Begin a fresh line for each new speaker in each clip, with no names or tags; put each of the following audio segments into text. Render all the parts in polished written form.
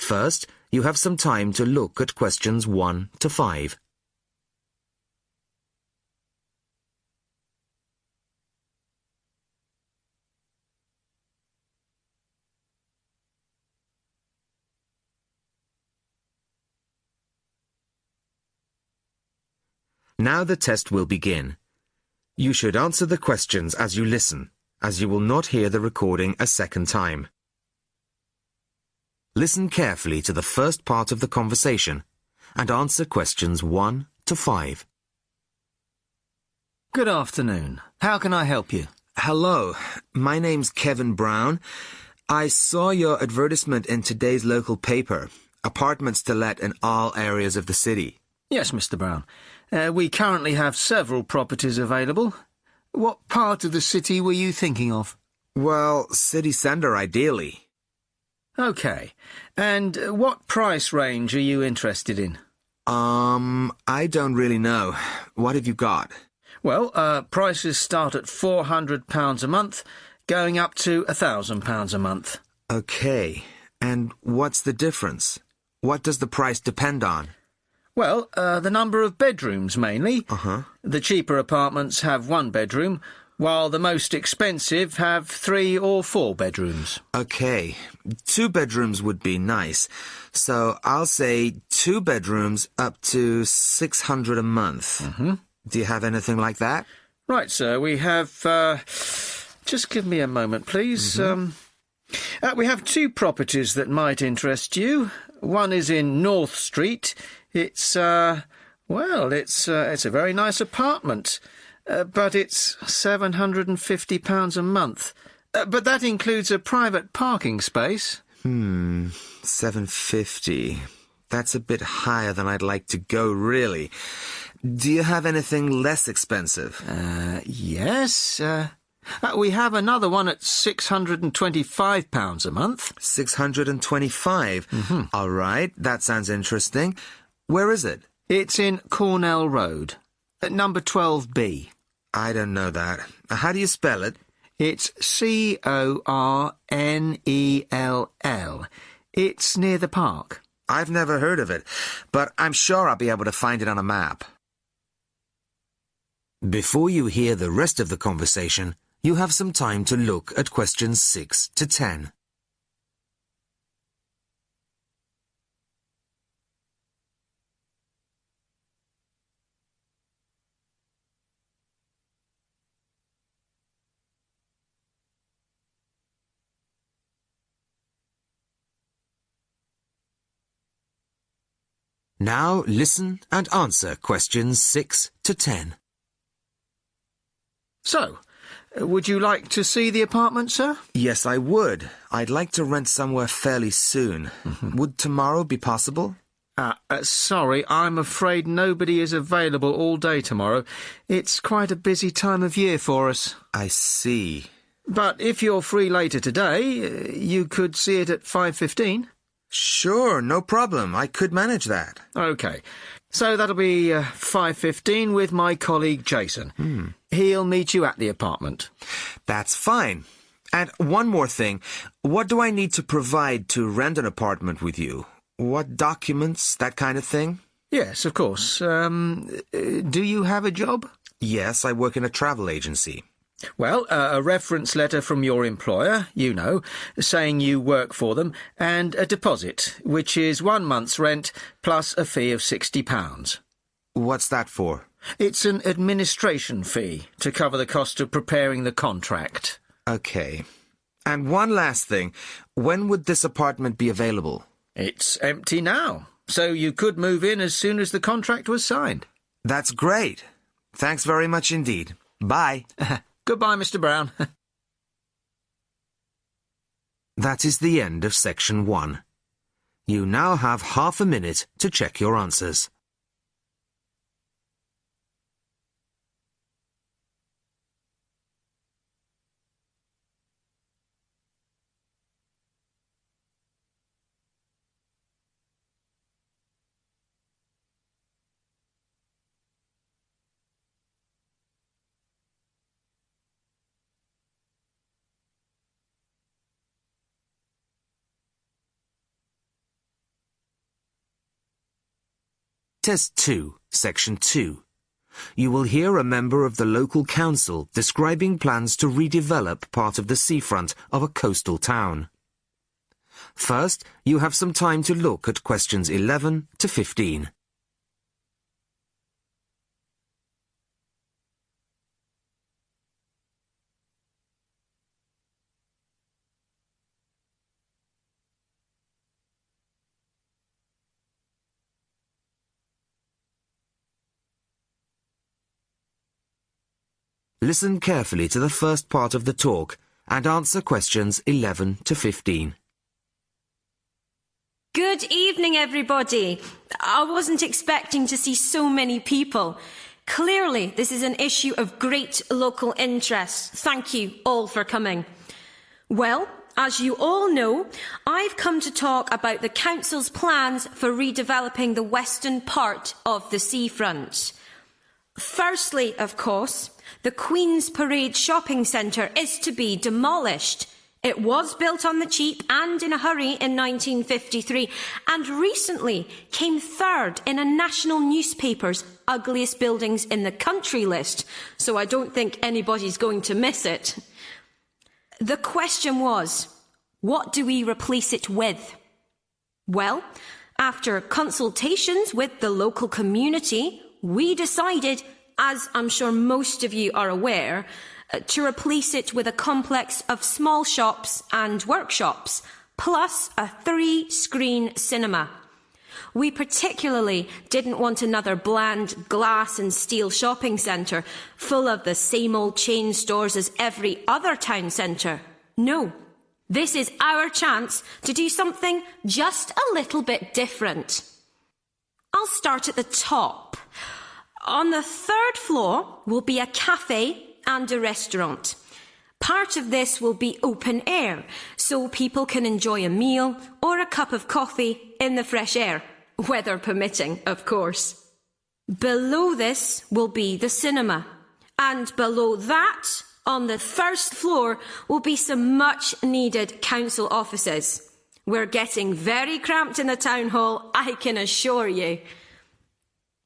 First, you have some time to look at questions 1 to 5. Now the test will begin. You should answer the questions as you listen, as you will not hear the recording a second time. Listen carefully to the first part of the conversation and answer questions 1 to 5.
Good afternoon. How can I help you?
Hello, my name's Kevin Brown. I saw your advertisement in today's local paper, apartments to let in all areas of the city.
Yes, Mr. Brown. We currently have several properties available. What part of the city were you thinking of?
Well, city centre ideally.
OK. And what price range are you interested in?
I don't really know. What have you got?
Well, prices start at £400 a month, going up to £1,000 a month.
OK. And what's the difference? What does the price depend on?
Well, the number of bedrooms, mainly.
Uh-huh.
The cheaper apartments have 1 bedroom, while the most expensive have 3 or 4 bedrooms.
OK. 2 bedrooms would be nice. So I'll say 2 bedrooms up to £600 a month.
Mm-hmm.
Do you have anything like that?
Right, sir. We have... just give me a moment, please.
Mm-hmm.
We have 2 properties that might interest you. One is in North Street. It's a very nice apartment, but it's £750 a month. But that includes a private parking space.
£750. That's a bit higher than I'd like to go, really. Do you have anything less expensive?
Yes. We have another one at £625 a month.
£625?
Mm-hmm.
All right, that sounds interesting. Where is it?
It's in Cornell Road, at number 12B.
I don't know that. How do you spell it?
It's Cornell. It's near the park.
I've never heard of it, but I'm sure I'll be able to find it on a map. Before you hear the rest of the conversation, you have some time to look at questions 6 to 10. Now listen and answer questions 6 to 10.
So, would you like to see the apartment, sir?
Yes, I would. I'd like to rent somewhere fairly soon. Would tomorrow be possible?
Sorry, I'm afraid nobody is available all day tomorrow. It's quite a busy time of year for us.
I see.
But if you're free later today, you could see it at 5:15.
Sure, no problem. I could manage that.
OK. So that'll be 5:15 with my colleague Jason. He'll meet you at the apartment.
That's fine. And one more thing. What do I need to provide to rent an apartment with you? What documents, that kind of thing?
Yes, of course. Do you have a job?
Yes, I work in a travel agency.
Well, a reference letter from your employer, you know, saying you work for them, and a deposit, which is 1 month's rent plus a fee of £60.
What's that for?
It's an administration fee to cover the cost of preparing the contract.
OK. And one last thing. When would this apartment be available?
It's empty now, so you could move in as soon as the contract was signed.
That's great. Thanks very much indeed. Bye.
Goodbye, Mr. Brown.
That is the end of section 1. You now have half a minute to check your answers. Test 2, Section 2. You will hear a member of the local council describing plans to redevelop part of the seafront of a coastal town. First, you have some time to look at questions 11 to 15. Listen carefully to the first part of the talk and answer questions 11 to 15.
Good evening, everybody. I wasn't expecting to see so many people. Clearly, this is an issue of great local interest. Thank you all for coming. Well, as you all know, I've come to talk about the Council's plans for redeveloping the western part of the seafront. Firstly, of course, the Queen's Parade shopping centre is to be demolished. It was built on the cheap and in a hurry in 1953 and recently came third in a national newspaper's ugliest buildings in the country list, so I don't think anybody's going to miss it. The question was, what do we replace it with? Well, after consultations with the local community, we decided, as I'm sure most of you are aware, to replace it with a complex of small shops and workshops, plus a 3-screen cinema. We particularly didn't want another bland glass and steel shopping centre full of the same old chain stores as every other town centre. No, this is our chance to do something just a little bit different. I'll start at the top. On the 3rd floor will be a cafe and a restaurant. Part of this will be open air, so people can enjoy a meal or a cup of coffee in the fresh air, weather permitting, of course. Below this will be the cinema, and below that, on the 1st floor, will be some much-needed council offices. We're getting very cramped in the town hall, I can assure you.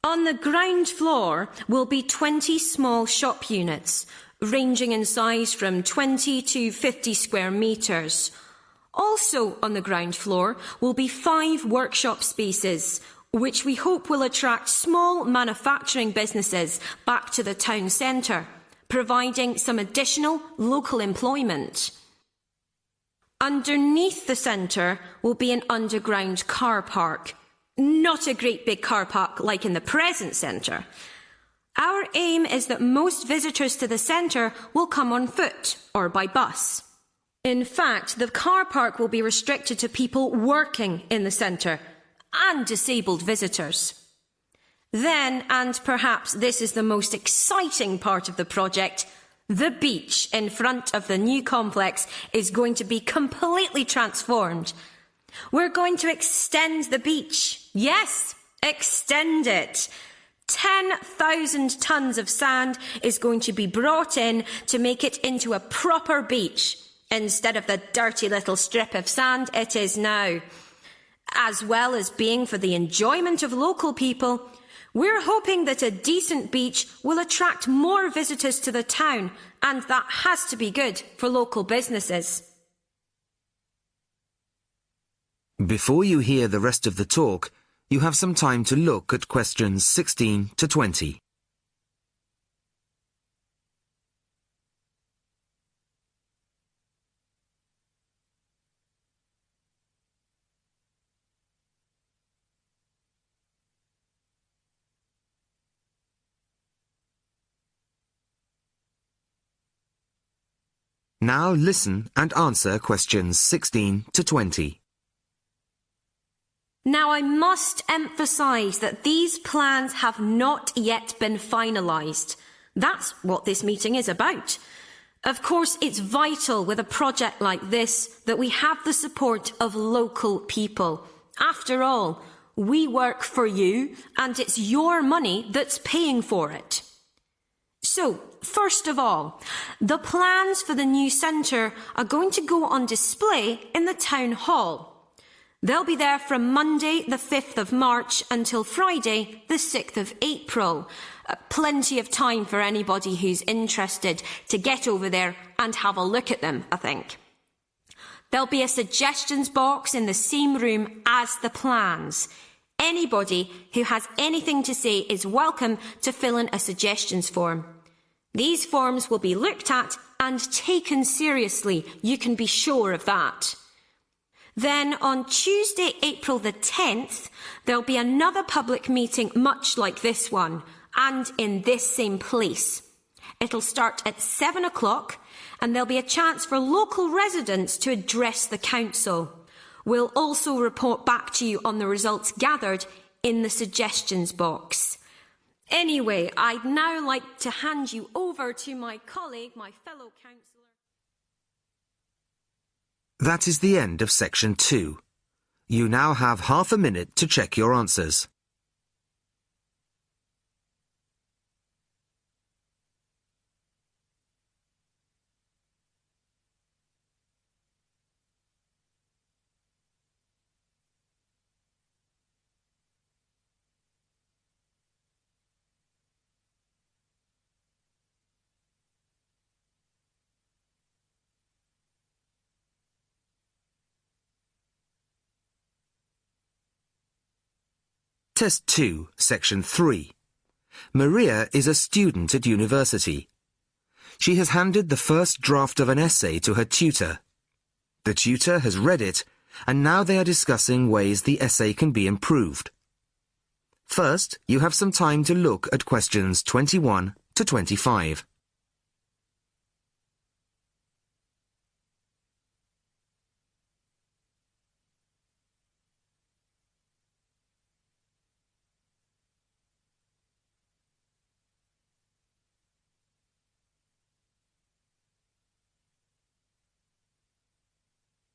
On the ground floor will be 20 small shop units, ranging in size from 20 to 50 square metres. Also on the ground floor will be 5 workshop spaces, which we hope will attract small manufacturing businesses back to the town centre, providing some additional local employment. Underneath the centre will be an underground car park. Not a great big car park like in the present centre. Our aim is that most visitors to the centre will come on foot or by bus. In fact, the car park will be restricted to people working in the centre and disabled visitors. Then, and perhaps this is the most exciting part of the project, the beach in front of the new complex is going to be completely transformed. We're going to extend the beach. Yes, extend it. 10,000 tonnes of sand is going to be brought in to make it into a proper beach, instead of the dirty little strip of sand it is now. As well as being for the enjoyment of local people, we're hoping that a decent beach will attract more visitors to the town, and that has to be good for local businesses.
Before you hear the rest of the talk, you have some time to look at questions 16 to 20. Now listen and answer questions 16 to 20.
Now I must emphasise that these plans have not yet been finalised. That's what this meeting is about. Of course, it's vital with a project like this that we have the support of local people. After all, we work for you and it's your money that's paying for it. So, first of all, the plans for the new centre are going to go on display in the town hall. They'll be there from Monday the 5th of March until Friday the 6th of April. Plenty of time for anybody who's interested to get over there and have a look at them, I think. There'll be a suggestions box in the same room as the plans. Anybody who has anything to say is welcome to fill in a suggestions form. These forms will be looked at and taken seriously, you can be sure of that. Then on Tuesday, April the 10th, there'll be another public meeting much like this one, and in this same place. It'll start at 7 o'clock, and there'll be a chance for local residents to address the council. We'll also report back to you on the results gathered in the suggestions box. Anyway, I'd now like to hand you over to my colleague, my fellow councillor.
That is the end of section 2. You now have half a minute to check your answers. Test 2, Section 3. Maria is a student at university. She has handed the first draft of an essay to her tutor. The tutor has read it, and now they are discussing ways the essay can be improved. First, you have some time to look at questions 21 to 25.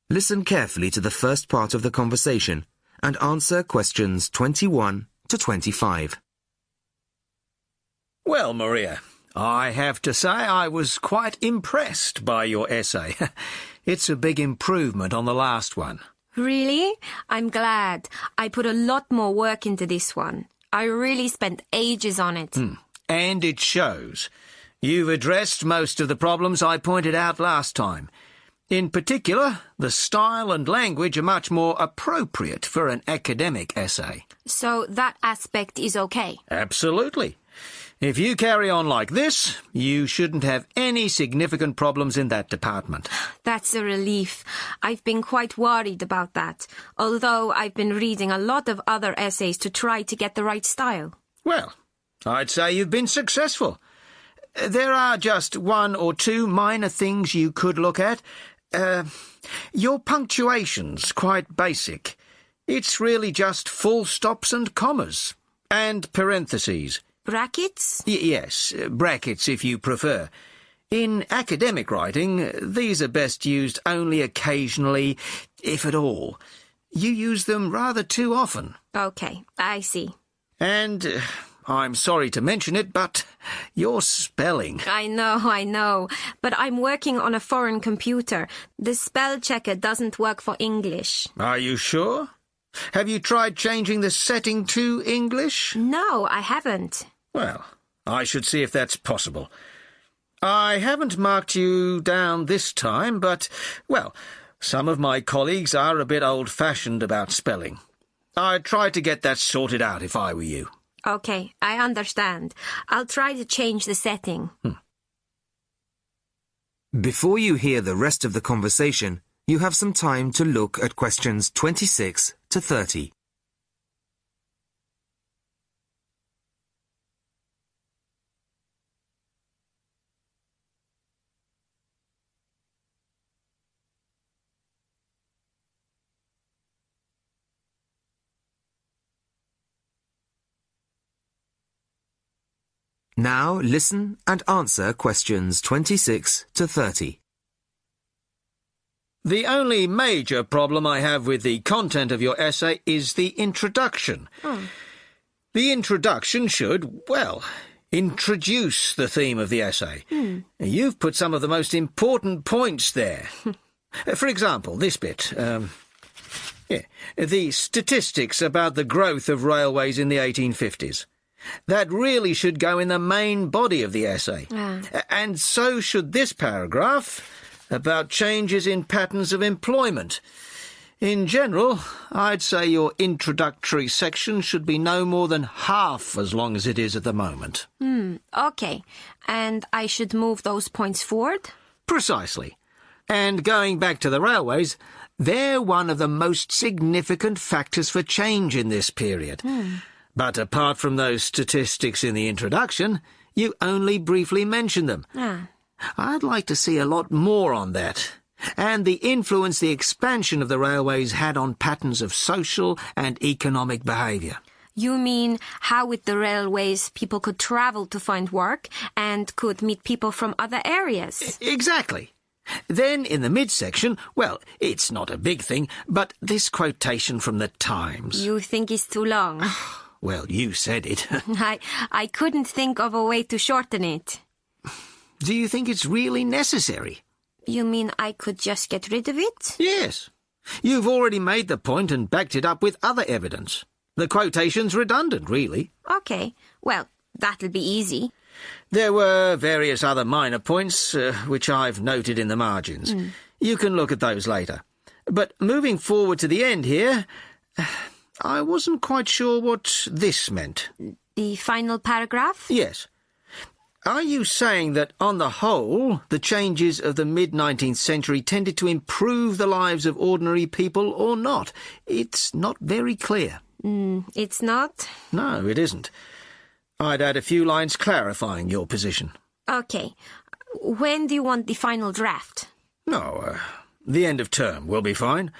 Listen carefully to the first part of the conversation and answer questions 21 to 25.
Well, Maria, I have to say I was quite impressed by your essay. It's a big improvement on the last one.
Really? I'm glad. I put a lot more work into this one. I really spent ages on it.
And it shows. You've addressed most of the problems I pointed out last time. In particular, the style and language are much more appropriate for an academic essay.
So that aspect is okay?
Absolutely. If you carry on like this, you shouldn't have any significant problems in that department.
That's a relief. I've been quite worried about that, although I've been reading a lot of other essays to try to get the right style.
Well, I'd say you've been successful. There are just one or two minor things you could look at. Your punctuation's quite basic. It's really just full stops and commas. And parentheses.
Brackets?
Yes, brackets if you prefer. In academic writing, these are best used only occasionally, if at all. You use them rather too often.
Okay, I see.
And I'm sorry to mention it, but your spelling.
I know. But I'm working on a foreign computer. The spell checker doesn't work for English.
Are you sure? Have you tried changing the setting to English?
No, I haven't.
Well, I should see if that's possible. I haven't marked you down this time, but, well, some of my colleagues are a bit old-fashioned about spelling. I'd try to get that sorted out if I were you.
Okay, I understand. I'll try to change the setting.
Before you hear the rest of the conversation, you have some time to look at questions 26 to 30. Now listen and answer questions 26 to 30.
The only major problem I have with the content of your essay is the introduction. The introduction should, well, introduce the theme of the essay. You've put some of the most important points there. For example, this bit. Yeah, the statistics about the growth of railways in the 1850s. That really should go in the main body of the essay. And so should this paragraph about changes in patterns of employment. In general, I'd say your introductory section should be no more than half as long as it is at the moment.
OK. And I should move those points forward?
Precisely. And going back to the railways, they're one of the most significant factors for change in this period. But apart from those statistics in the introduction, you only briefly mentioned them. I'd like to see a lot more on that, and the influence the expansion of the railways had on patterns of social and economic behaviour.
You mean how with the railways people could travel to find work and could meet people from other areas?
Exactly. Then in the midsection, well, it's not a big thing, but this quotation from the Times.
You think it's too long?
Well, you said it.
I couldn't think of a way to shorten it.
Do you think it's really necessary?
You mean I could just get rid of it?
Yes. You've already made the point and backed it up with other evidence. The quotation's redundant, really.
OK. Well, that'll be easy.
There were various other minor points, which I've noted in the margins. You can look at those later. But moving forward to the end here, I wasn't quite sure what this meant.
The final paragraph?
Yes. Are you saying that, on the whole, the changes of the mid-19th century tended to improve the lives of ordinary people or not? It's not very clear.
It's not?
No, it isn't. I'd add a few lines clarifying your position.
OK. When do you want the final draft?
No, the end of term will be fine.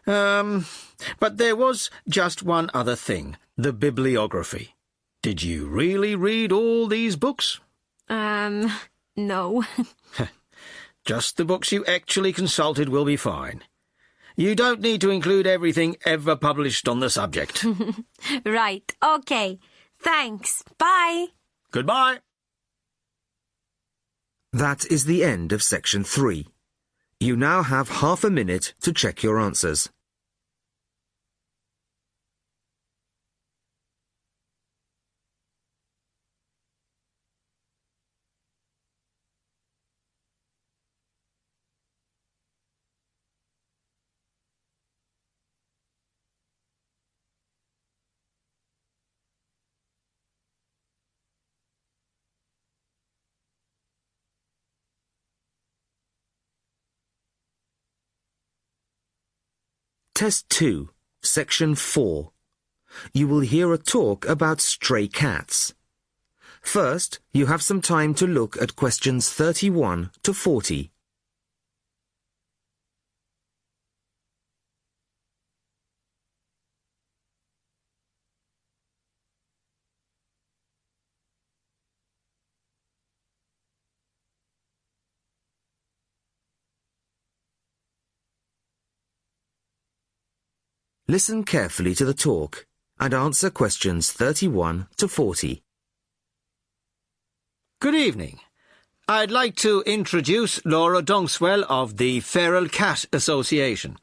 But there was just one other thing, the bibliography. Did you really read all these books?
No.
Just the books you actually consulted will be fine. You don't need to include everything ever published on the subject.
Right, OK. Thanks. Bye.
Goodbye.
That is the end of section 3. You now have half a minute to check your answers. Test 2, Section 4. You will hear a talk about stray cats. First, you have some time to look at questions 31 to 40. Listen carefully to the talk and answer questions 31 to 40.
Good evening. I'd like to introduce Laura Dunkswell of the Feral Cat Association.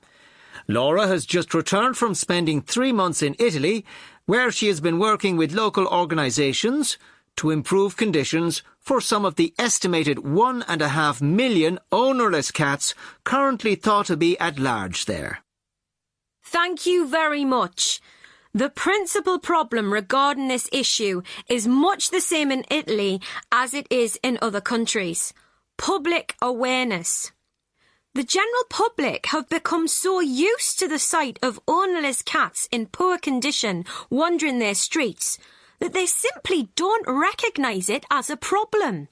Laura has just returned from spending 3 months in Italy, where she has been working with local organisations to improve conditions for some of the estimated 1.5 million ownerless cats currently thought to be at large there.
Thank you very much. The principal problem regarding this issue is much the same in Italy as it is in other countries. Public awareness. The general public have become so used to the sight of ownerless cats in poor condition wandering their streets that they simply don't recognise it as a problem.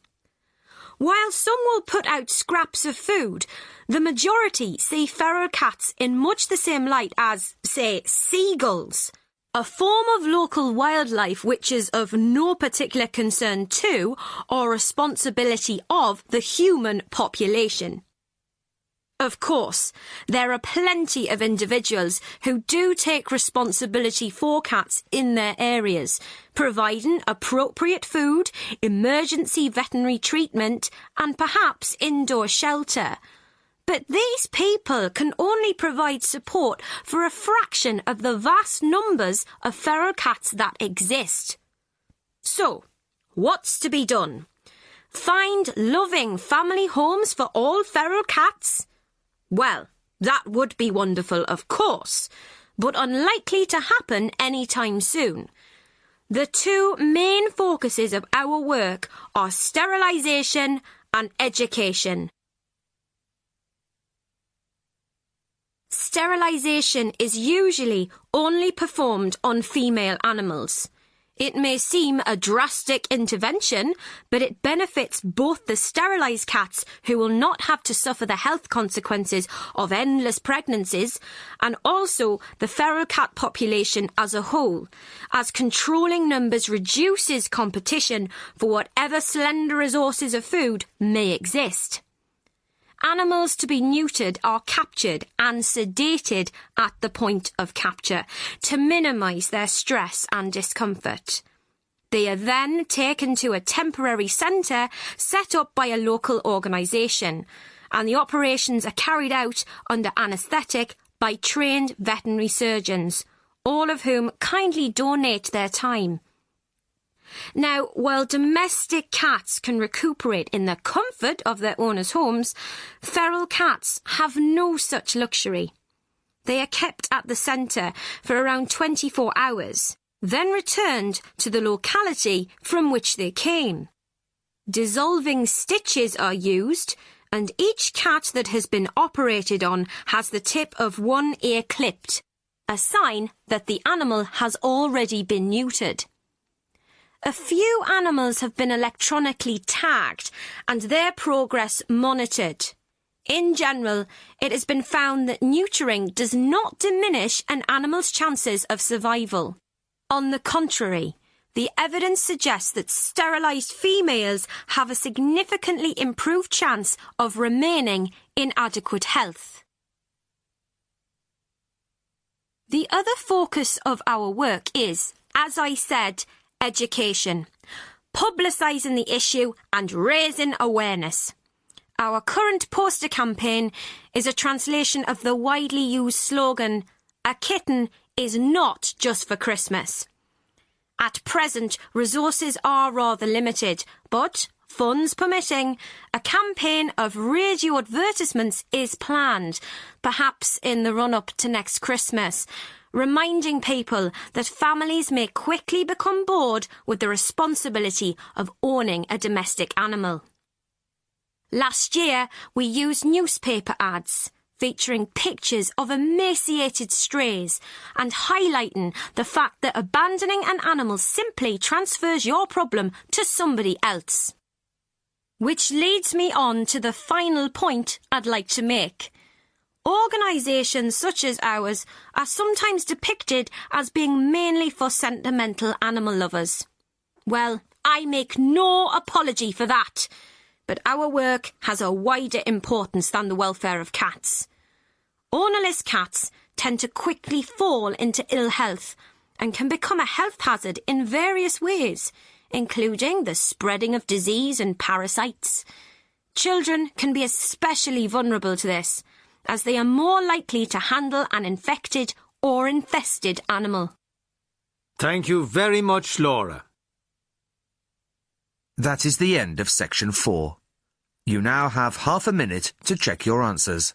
While some will put out scraps of food, the majority see feral cats in much the same light as, say, seagulls, a form of local wildlife which is of no particular concern to or responsibility of the human population. Of course, there are plenty of individuals who do take responsibility for cats in their areas, providing appropriate food, emergency veterinary treatment, and perhaps indoor shelter. But these people can only provide support for a fraction of the vast numbers of feral cats that exist. So, what's to be done? Find loving family homes for all feral cats? Well, that would be wonderful, of course, but unlikely to happen anytime soon. The two main focuses of our work are sterilisation and education. Sterilisation is usually only performed on female animals. It may seem a drastic intervention, but it benefits both the sterilised cats, who will not have to suffer the health consequences of endless pregnancies, and also the feral cat population as a whole, as controlling numbers reduces competition for whatever slender resources of food may exist. Animals to be neutered are captured and sedated at the point of capture to minimise their stress and discomfort. They are then taken to a temporary centre set up by a local organisation, and the operations are carried out under anaesthetic by trained veterinary surgeons, all of whom kindly donate their time. Now, while domestic cats can recuperate in the comfort of their owners' homes, feral cats have no such luxury. They are kept at the centre for around 24 hours, then returned to the locality from which they came. Dissolving stitches are used, and each cat that has been operated on has the tip of one ear clipped, a sign that the animal has already been neutered. A few animals have been electronically tagged and their progress monitored. In general, it has been found that neutering does not diminish an animal's chances of survival. On the contrary, the evidence suggests that sterilised females have a significantly improved chance of remaining in adequate health. The other focus of our work is, as I said, education, publicising the issue and raising awareness. Our current poster campaign is a translation of the widely used slogan, "A kitten is not just for Christmas." At present, resources are rather limited, but, funds permitting, a campaign of radio advertisements is planned, perhaps in the run-up to next Christmas, reminding people that families may quickly become bored with the responsibility of owning a domestic animal. Last year, we used newspaper ads featuring pictures of emaciated strays and highlighting the fact that abandoning an animal simply transfers your problem to somebody else. Which leads me on to the final point I'd like to make. Organisations such as ours are sometimes depicted as being mainly for sentimental animal lovers. Well, I make no apology for that, but our work has a wider importance than the welfare of cats. Ownerless cats tend to quickly fall into ill health and can become a health hazard in various ways, including the spreading of disease and parasites. Children can be especially vulnerable to this, as they are more likely to handle an infected or infested animal.
Thank you very much, Laura.
That is the end of section 4. You now have half a minute to check your answers.